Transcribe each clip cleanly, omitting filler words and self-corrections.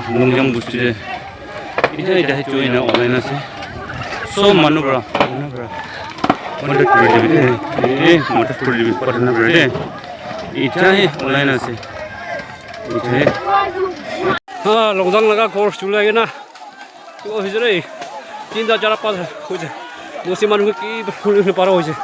Longzang Village Ita join online ase. So manu bra. Motor creativity partner brede. Ita online ase. Ita हाँ लोंगजांग लगा course चुलाएगा ना तो हिजरे तीन दा चार पास हो जाए मुझसे मालूम कि पुलिस पारा हो जाए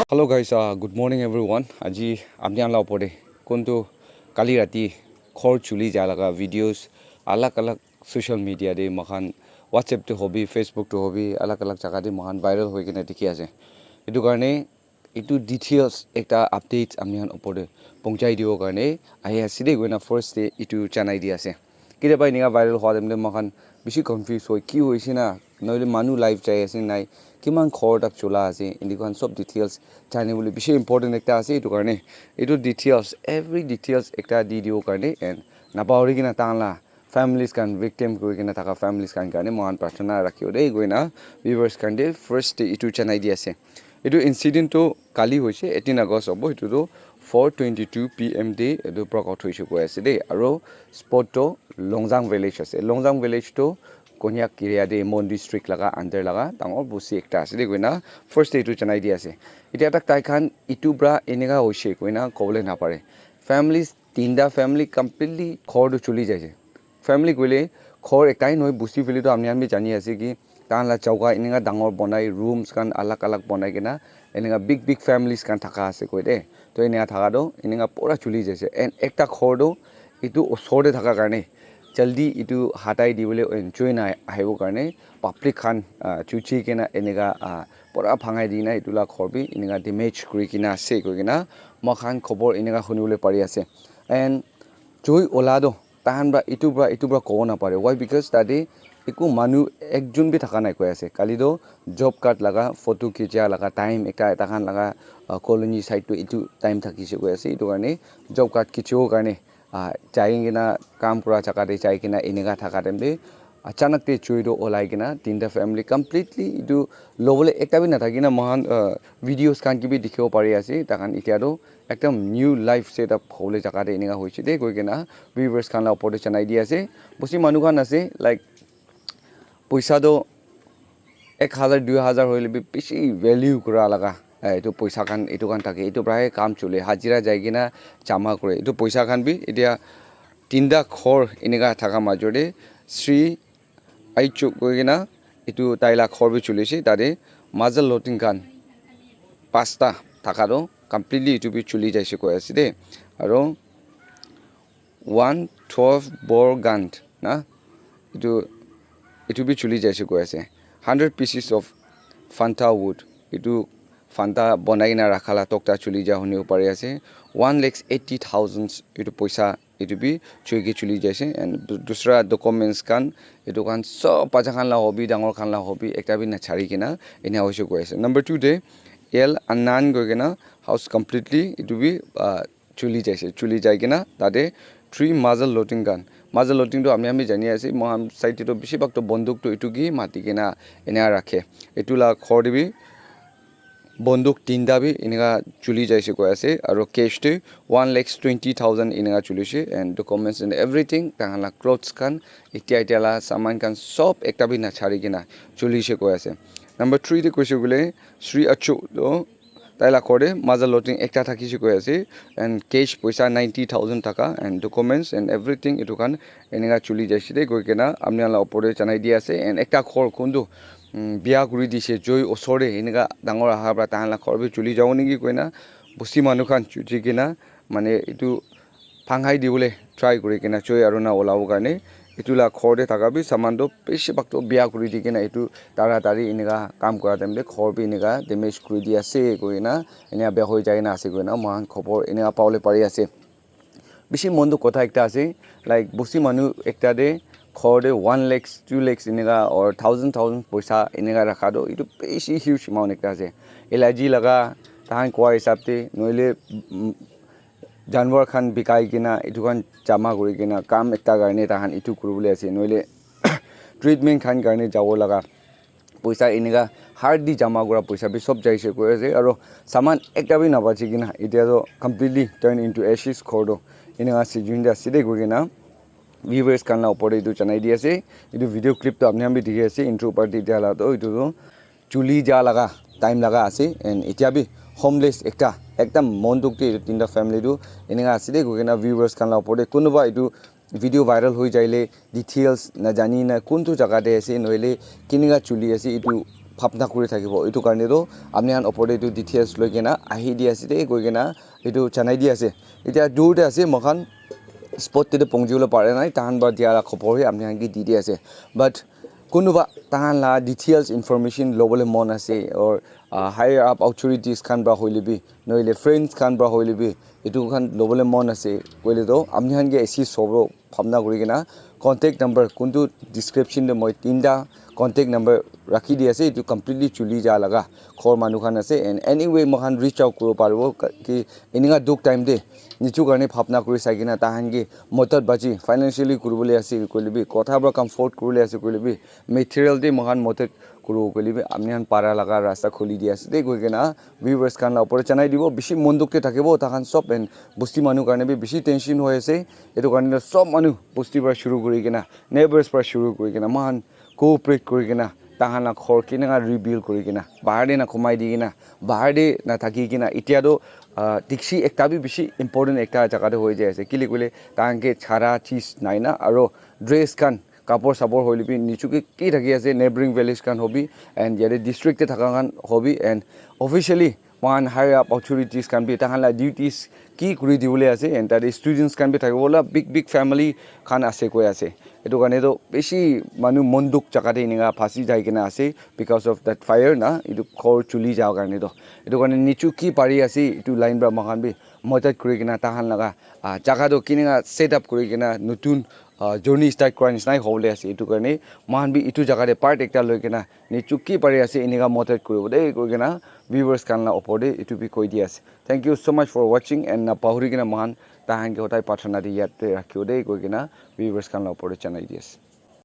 Hello guys, good morning everyone. Aji apni anla opore kontu kali rati khor chuli jalaga videos alag social media de mahan WhatsApp to hobby, Facebook to hobby alag jaga de mahan viral hoi kena dikhi ase. Etu karne etu details ekta updates apni han opore pongchai dio karne ahi aside goina first day etu chanai di ase. Kida bai ninga viral hwa demle mahan bishi confused hoi ki hoise na noile manu live chai ase nai kiman khor tak chula ase indikan sob details chane boli bishi important ekta ase etu karne etu details every details ekta di dio karne and napauri kina tangla families kan victim koi kina thaka families kan karne mohan prarthana rakhio dei goina viewers kan de first day etu chanai di ase etu incident to kali hoise 18 August obo etu to 4:22 PM day etu prokout hoise koi ase dei aro spot to Longzang Village ase Longzang Village to Konyak area de Mon district laga under laga tangor busi ekta ase de goina first day to chanai di ase etia tak tai khan itu bra enega hoise goina kobole na pare families tinda family completely khor to chuli jaise family goile khor ekai noi busi fili to amni ami jani ase ki tan la chauka enega dangor bonai rooms kan alag bonai kena enega big families kan thaka ase koi de to enega thaka do enega pura chuli jaise and ekta khor do itu osore thaka karne jaldi itu hatai dibole enjoy na ahibo karne public khan chuchi kena enega pura phangai dina itula khorbi enega damage kuri kina ase koi kina mokhan khobor enega hunibole pari ase and joy olado tahan bra itu bra ko na pare why because tade iku manu ekjon bi thaka nai koi ase kali do job card laga photo khicha laga time ekta khan laga colony side to itu time thakise koi ase itu karne job card kicho karne chaing na kam kura chaka de chai kina enega thaka temde achanak te chuido olai kina tinta family completely itu lobole ekta bi na thakina mohan videos kan ki bi dikhibo pari ase takan itia do ekdom new life setup hole chaka de enega hoise de koi kina viewers kan la opor chanai di ase bosi manu kan ase like paisa do 1000 2000 hoile bi beshi value kura laga etu paisa kan etu kan thake etu praye kam chule hajira jai kina chama kore etu paisa kan bi etia tinda khor enega thaka majore Sri Aichuk goigina itu taila khor bi chulise tade majal loting kan pasta thakado completely itu bi chuli jaise koi ase de aro 112 bor gand na itu bi chuli jaise koi ase 100 pieces of fanta wood itu fanta bonai na rakhala tokta chuli ja hone pare ase 1,80,000 itu paisa itu bi chuige chuli jaise and dusra documents kan itu kan so paja khan la hobby dangor khan la hobby ekta bi na chari kina ene hoise koi ase number 2 de el anan goigena house completely itu bi chuli jaise chuli jai kina tade 3 muzzle loading gun muzzle loading to ami jani ase moham site to bishi bak to bonduk to itu gi mati kina ene rakhe etula khor dibi bonduk tinda bi enega chuli jaise koi ase aro cash to 1,20,000 enega chulise and documents and everything tangala clothes kan itia la saman kan sob ekta bi na chari kina chulise koi ase number 3 de koise gule Sri Achu do taila kore maza loading ekta thakise koi ase and cash paisa 90,000 taka and documents and everything itu kan enega chuli jaise de goi kena amni ala opore chanai di ase and ekta khor kundu biya kuri dise joy osore enega dangor aha bra tahanla khorbe chuli jaw niki koina busi manu khan chuji kina mane itu phangai dibole try kuri kina joy aruna olawo karne itula khorde thakabi saman do beshi bakto biya kuri di kina itu taratari enega kam kora temde khorbi enega damage kuri di ase koina enega be hoi jai na ase koina mohan khobor enega paule pari ase bishi mondo kotha ekta ase like busi manu ekta de khorde 1 lakhs 2 lakhs enega or 1000 paisa enega rakha do itu beshi huge amount ekta ase elaji laga tahan kwa hisab te noile janwar khan bikai kina itu kan jama kuri kina kam ekta garne tahan itu kurubule ase noile treatment khan garne jawo laga পইচা এনেকা hard দি জমা কৰা পইচা B সব যাইছে কৈ আছে আৰু সামান একটা বি নাবাচি কিনা এতিয়া তো কমপ্লিটলি টাৰ্ন ইনটু এশেছ ঘৰটো এনেকা আছে যোনটা আছে দেই গৈ কিনা ভিউৱাৰ্ছ কাৰনা ওপৰত এইটো জনাই দি আছে এইটো ভিডিঅ' ক্লিপটো আপুনি আমি দেখি আছে ইন্ট্ৰ পাৰ্টি দিয়া লাটো এইটো চুলি যা লাগা টাইম লাগা আছে এণ্ড এতিয়া বি হোমলেছ একদম মন দুখতে তিনিটা ফেমিলিটো এনেকা আছে দেই গৈ কিনা ভিউৱাৰ্ছ কাৰনা ওপৰতে কোনোবা এইটো ভিডিঅ' ভাইৰেল হৈ যাইলে ডিটেইলছ নাজানি না কোনটো জেগাতে আছে নহ'লে কেনেকা চুলি আছে এইটো ভাবনা কৰি থাকিব এইটো কাৰণেতো আপুনি আন ওপৰতে এইটো ডিটেইলছ লৈ কিনা আহি দি আছে দেই গৈ কিনা এইটো জনাই দি আছে এতিয়া দূৰতে আছে মখান স্পটতে পहुঁচিবলৈ পাৰে নাই তাহান বা দিয়া খবৰহে আপুনি আনকি দি আছে বাট কোনোবা তাহান লা ডিটেইলছ ইনফৰমেশ্যন ল'বলৈ মন আছে অৰ হায়াৰ আপ অথৰিটিজ খান বা হৈ ল'বি নহ'লে ফ্ৰেণ্ডছ খান বা হৈ ল'বি এইটো খান ল'বলৈ মন আছে কৰিলেতো আপুনি আনকি এচি চব ভাবনা কৰি কিনা কণ্টেক্ট নম্বৰ কোনটো ডিছক্ৰিপশ্যনতে মই তিনিটা কণ্টেক্ট নম্বৰ ৰাখি দি আছে এইটো কমপ্লিটলি চুলি যা লগা ঘৰ মানুহখান আছে এণ্ড এনিৱে মখান ৰিচ আউট কৰিব পাৰিব কি এনেকুৱা দুখ টাইম দে নিচু কাৰণে ভাবনা কৰি চাই কিনা তাহানকি মতত বাজি ফাইনেন্সিয়েলি কৰিবলৈ আছে কৰিবি কথাবোৰ কমফৰ্ট কৰিবলৈ আছে কৰিবি মেটেৰিয়েল দি মখান মতত কৰিব কৰিবি আপুনি পাৰা লগা ৰাস্তা খুলি দি আছে দেই গৈ কিনা ভিউৱাৰ্ছ খান ওপৰত জনাই দিব বেছি মন দুখতে থাকিব তাহান চব এণ্ড বস্তি মানুহ কাৰণে বেছি টেনশ্যন হৈ আছে এইটো কাৰণে চব মানুহ বস্তিৰ পৰা শুৰু কৰি কিনা নেইবাৰ্ছ পৰা শুৰু কৰি কিনা মহান কোঅপাৰেট কৰি কিনা তাহানা ঘৰ কেনেকুৱা ৰিবিল্ড কৰি কিনা বাহিৰতে না সোমাই দি কিনা বাহিৰতে নাথাকি কিনা এতিয়াতো টিক্সি একটা বি বেছি ইম্পৰ্টেণ্ট একটা জেগাতে হৈ যায় আছে কেলে ক'লে তাহানকে ছাৰা চিজ নাই না আৰু ড্ৰেছ খান কাপোৰ চাপোৰ হৈ লিপি নিচুকে কি থাকি আছে neighbouring village Khan hobby and ইয়াতে ডিষ্ট্ৰিক্টে থকা খান হবি এণ্ড অফিচিয়েলি মহান হায়াৰ আপ অথৰিটিজ খান বি তাহানলা ডিউটিজ কি কৰি দিবলৈ আছে এণ্ড তাতে ষ্টুডেণ্টছ খান বি থাকিবলৈ বিগ ফেমিলি খান আছে কৈ আছে এইটো কাৰণেতো বেছি মানুহ মন দুখ জেগাতে এনেকুৱা ফাঁচি যাই কিনে আছে বিকজ অফ দেট ফায়াৰ না এইটো ঘৰ চুলি যাওঁ কাৰণেতো এইটো কাৰণে নিচু কি পাৰি আছে এইটো লাইন পৰা মহান বি মদত কৰি কিনা তাহান লগা জেগাটো কেনেকুৱা ছেট আপ কৰি কিনা নতুন জাৰ্ণি ষ্টাৰ্ট কৰাৰ নিচিনাই হ'বলৈ আছে এইটো কাৰণে মহান বি এইটো জেগাতে পাৰ্ট একটা লৈ কিনা নিচু কি পাৰি আছে এনেকুৱা মদত কৰিব দেই কৈ কিনা ভিউৱাৰ্ছ কাৰনা ওপৰতে এইটো বি কৈ দি আছে thank you so' much for ৱাচিং এণ্ড নাপাহৰি কিনা মহান তাহানকে সদায় প্ৰাৰ্থনা দি ইয়াতে ৰাখিও দেই কৈ কিনা ভিউৱাৰ্ছ কাৰনা ওপৰতে জনাই দি আছে